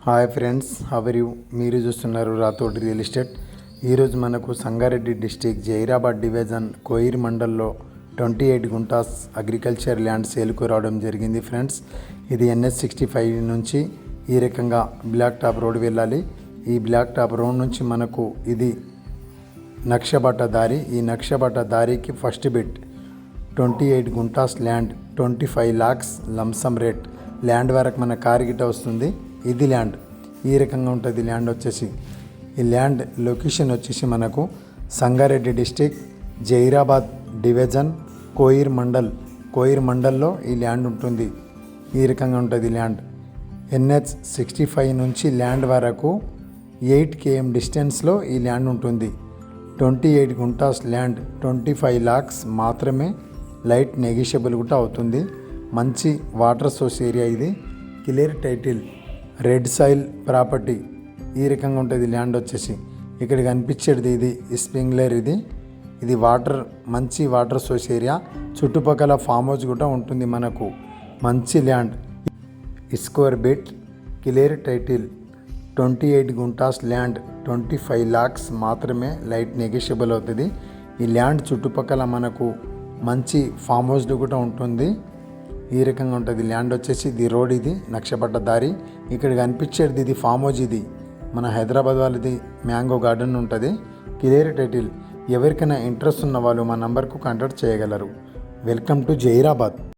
Hi friends, how are you. మీరు చూస్తున్నారు Rathod real estate. ఈరోజు మనకు Sangareddy district Zaheerabad division coir మండల్లో 28 గుంటాస్ అగ్రికల్చర్ ల్యాండ్ సేల్కు రావడం జరిగింది ఫ్రెండ్స్. ఇది NH65 నుంచి ఈ రకంగా బ్లాక్ టాప్ రోడ్ వెళ్ళాలి. ఈ బ్లాక్ టాప్ రోడ్ నుంచి మనకు ఇది నక్షబట్ట దారి. ఈ నక్షబట్ట దారికి first bit 28 guntas land, 25 lakhs lump sum rate. Land వరకు మన కార్ గిట్ట వస్తుంది. ఇది ల్యాండ్ ఈ రకంగా ఉంటుంది. ల్యాండ్ వచ్చేసి ఈ ల్యాండ్ లొకేషన్ వచ్చేసి మనకు Sangareddy district Zaheerabad division coir మండల్లో ఈ ల్యాండ్ ఉంటుంది. ఈ రకంగా ఉంటుంది ల్యాండ్. NH65 నుంచి ల్యాండ్ వరకు 8 km డిస్టెన్స్లో ఈ ల్యాండ్ ఉంటుంది. 28 గుంటాస్ ల్యాండ్, 25 lakhs మాత్రమే. లైట్ నెగిషియబుల్ కూడా అవుతుంది. మంచి వాటర్ సోర్స్ ఏరియా. ఇది clear title, red soil property. ఈ రకంగా ఉంటుంది ల్యాండ్ వచ్చేసి. ఇక్కడ కనిపించేది ఇది స్ప్రింక్లర్. ఇది వాటర్, మంచి వాటర్ సోర్స్ ఏరియా. చుట్టుపక్కల ఫామ్ హౌస్ కూడా ఉంటుంది మనకు. మంచి land. Square bit, clear title, 28 guntas land, 25 lakhs మాత్రమే. లైట్ నెగిషియబుల్ అవుతుంది. ఈ ల్యాండ్ చుట్టుపక్కల మనకు మంచి ఫామ్ హౌస్ కూడా ఉంటుంది. ఈ రకంగా ఉంటుంది ల్యాండ్ వచ్చేసి. ఇది రోడ్, ఇది నక్షపట్ట దారి. ఇక్కడ కనిపించేది ఇది ఫామ్ హౌస్. ఇది మన హైదరాబాద్ వాళ్ళది మ్యాంగో గార్డెన్ ఉంటుంది. Clear title. ఎవరికైనా ఇంట్రెస్ట్ ఉన్న వాళ్ళు మా నంబర్కు కాంటాక్ట్ చేయగలరు. Welcome to Zaheerabad.